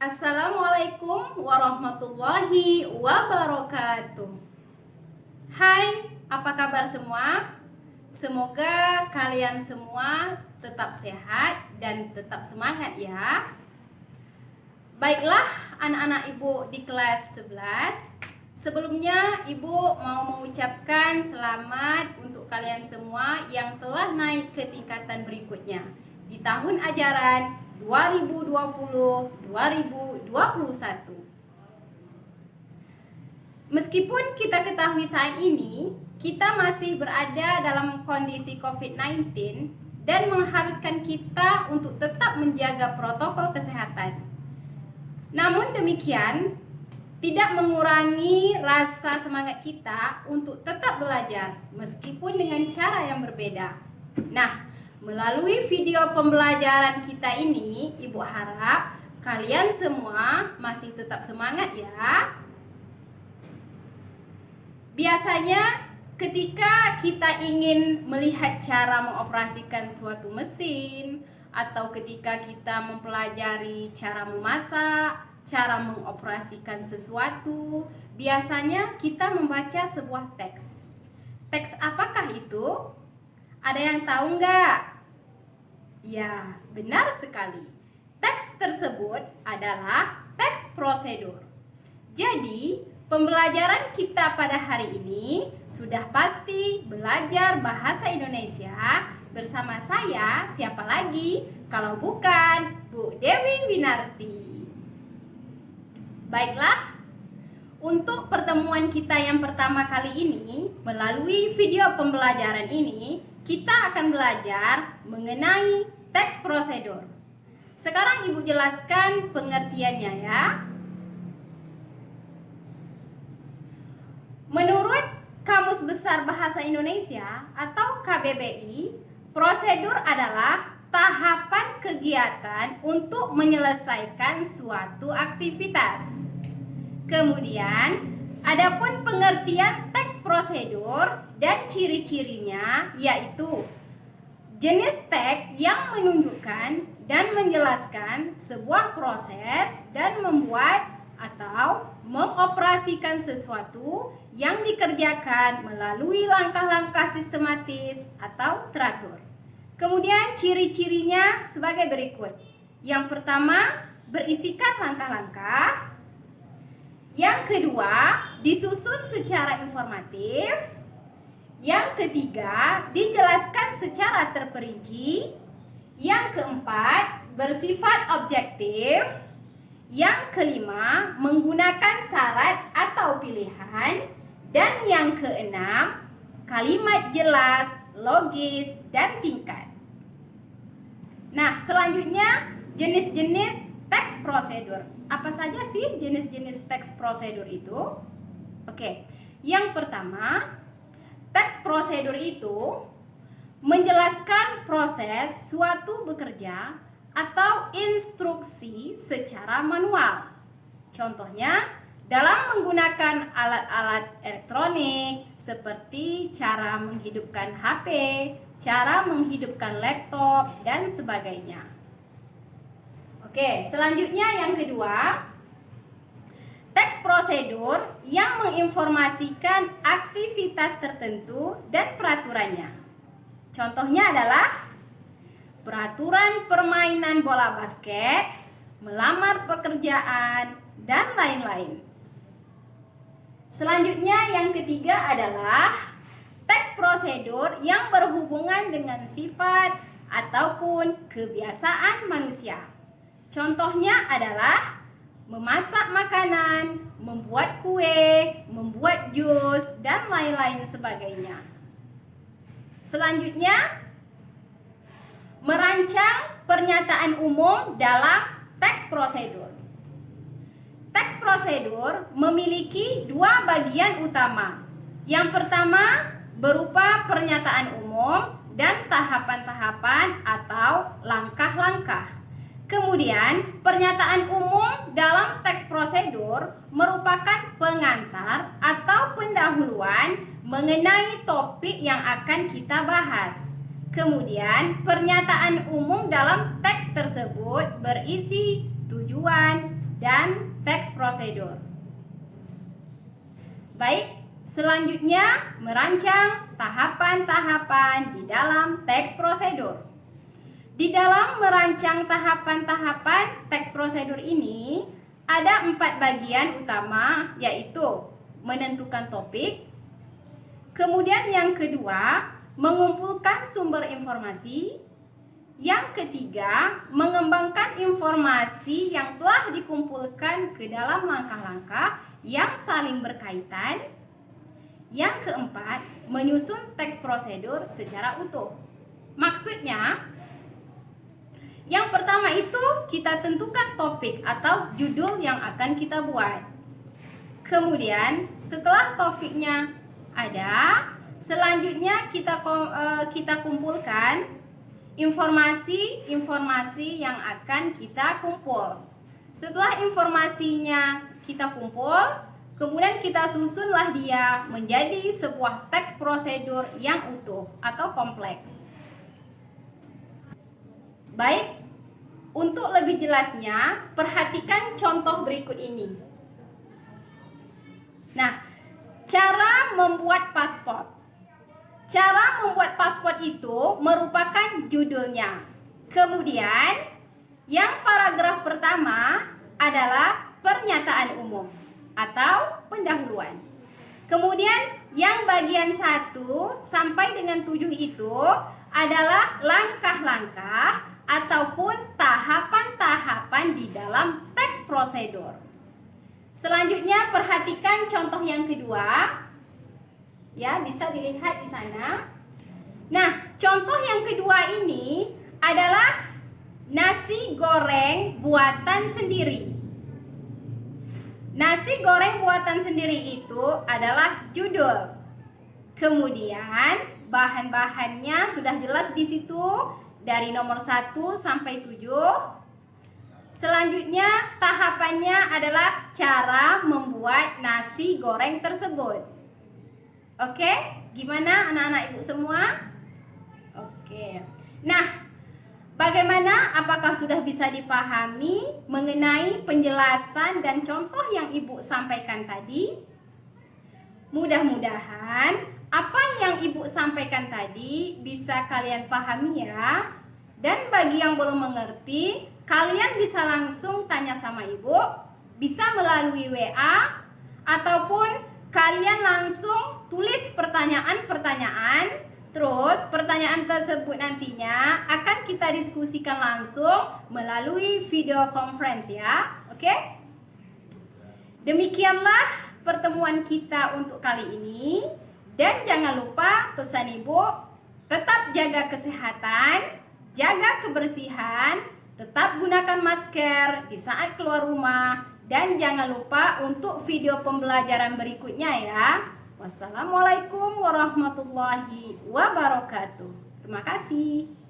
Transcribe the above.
Assalamualaikum warahmatullahi wabarakatuh. Hai, apa kabar semua? Semoga kalian semua tetap sehat dan tetap semangat ya. Baiklah anak-anak ibu di kelas 11. Sebelumnya ibu mau mengucapkan selamat untuk kalian semua yang telah naik ke tingkatan berikutnya di tahun ajaran 2020-2021. Meskipun kita ketahui saat ini kita masih berada dalam kondisi COVID-19 dan mengharuskan kita untuk tetap menjaga protokol kesehatan. Namun demikian, tidak mengurangi rasa semangat kita untuk tetap belajar meskipun dengan cara yang berbeda. Nah, melalui video pembelajaran kita ini, Ibu harap kalian semua masih tetap semangat ya. Biasanya ketika kita ingin melihat cara mengoperasikan suatu mesin, atau ketika kita mempelajari cara memasak, cara mengoperasikan sesuatu, biasanya kita membaca sebuah teks. Teks apakah itu? Ada yang tahu nggak? Ya, benar sekali. Teks tersebut adalah teks prosedur. Jadi, pembelajaran kita pada hari ini sudah pasti belajar bahasa Indonesia bersama saya, siapa lagi kalau bukan Bu Dewi Winarti. Baiklah, untuk pertemuan kita yang pertama kali ini, melalui video pembelajaran ini, kita akan belajar mengenai teks prosedur. Sekarang Ibu jelaskan pengertiannya ya. Menurut Kamus Besar Bahasa Indonesia atau KBBI, prosedur adalah tahapan kegiatan untuk menyelesaikan suatu aktivitas. Kemudian, adapun pengertian teks prosedur dan ciri-cirinya yaitu jenis teks yang menunjukkan dan menjelaskan sebuah proses dan membuat atau mengoperasikan sesuatu yang dikerjakan melalui langkah-langkah sistematis atau teratur. Kemudian ciri-cirinya sebagai berikut. Yang pertama, berisikan langkah-langkah. Yang kedua, disusun secara informatif. Yang ketiga, dijelaskan secara terperinci. Yang keempat, bersifat objektif. Yang kelima, menggunakan syarat atau pilihan. Dan yang keenam, kalimat jelas, logis, dan singkat. Nah, selanjutnya jenis-jenis teks prosedur. Apa saja sih jenis-jenis teks prosedur itu? Oke, yang pertama, teks prosedur itu menjelaskan proses suatu bekerja atau instruksi secara manual. Contohnya, dalam menggunakan alat-alat elektronik seperti cara menghidupkan HP, cara menghidupkan laptop, dan sebagainya. Oke, selanjutnya yang kedua, teks prosedur yang menginformasikan aktivitas tertentu dan peraturannya. Contohnya adalah peraturan permainan bola basket, melamar pekerjaan, dan lain-lain. Selanjutnya yang ketiga adalah teks prosedur yang berhubungan dengan sifat ataupun kebiasaan manusia. Contohnya adalah memasak makanan, membuat kue, membuat jus, dan lain-lain sebagainya. Selanjutnya, merancang pernyataan umum dalam teks prosedur. Teks prosedur memiliki dua bagian utama. Yang pertama berupa pernyataan umum dan tahapan-tahapan atau langkah-langkah. Kemudian, pernyataan umum dalam teks prosedur merupakan pengantar atau pendahuluan mengenai topik yang akan kita bahas. Kemudian, pernyataan umum dalam teks tersebut berisi tujuan dan teks prosedur. Baik, selanjutnya merancang tahapan-tahapan di dalam teks prosedur. Di dalam merancang tahapan-tahapan teks prosedur ini ada 4 bagian utama, yaitu menentukan topik, kemudian yang kedua mengumpulkan sumber informasi, yang ketiga mengembangkan informasi yang telah dikumpulkan ke dalam langkah-langkah yang saling berkaitan, yang keempat menyusun teks prosedur secara utuh. Maksudnya, yang pertama itu kita tentukan topik atau judul yang akan kita buat. Kemudian setelah topiknya ada, selanjutnya kita kumpulkan informasi yang akan kita kumpul. Setelah informasinya kita kumpul, kemudian kita susunlah dia menjadi sebuah teks prosedur yang utuh atau kompleks. Baik, untuk lebih jelasnya, perhatikan contoh berikut ini. Nah, cara membuat paspor. Cara membuat paspor itu merupakan judulnya. Kemudian, yang paragraf pertama adalah pernyataan umum atau pendahuluan. Kemudian, yang bagian 1 sampai dengan 7 itu adalah langkah-langkah ataupun tahapan-tahapan di dalam teks prosedur. Selanjutnya perhatikan contoh yang kedua. Ya, bisa dilihat di sana. Nah, contoh yang kedua ini adalah nasi goreng buatan sendiri. Nasi goreng buatan sendiri itu adalah judul. Kemudian bahan-bahannya sudah jelas di situ. Dari nomor 1 sampai 7. Selanjutnya tahapannya adalah cara membuat nasi goreng tersebut. Oke, gimana anak-anak ibu semua? Oke. Nah, bagaimana? Apakah sudah bisa dipahami mengenai penjelasan dan contoh yang ibu sampaikan tadi? Mudah-mudahan apa yang ibu sampaikan tadi bisa kalian pahami ya. Dan bagi yang belum mengerti, kalian bisa langsung tanya sama ibu, bisa melalui WA, ataupun kalian langsung tulis pertanyaan-pertanyaan. Terus pertanyaan tersebut nantinya akan kita diskusikan langsung melalui video conference ya. Oke? Demikianlah pertemuan kita untuk kali ini. Dan jangan lupa pesan ibu, tetap jaga kesehatan, jaga kebersihan, tetap gunakan masker di saat keluar rumah, dan jangan lupa untuk video pembelajaran berikutnya ya. Wassalamualaikum warahmatullahi wabarakatuh. Terima kasih.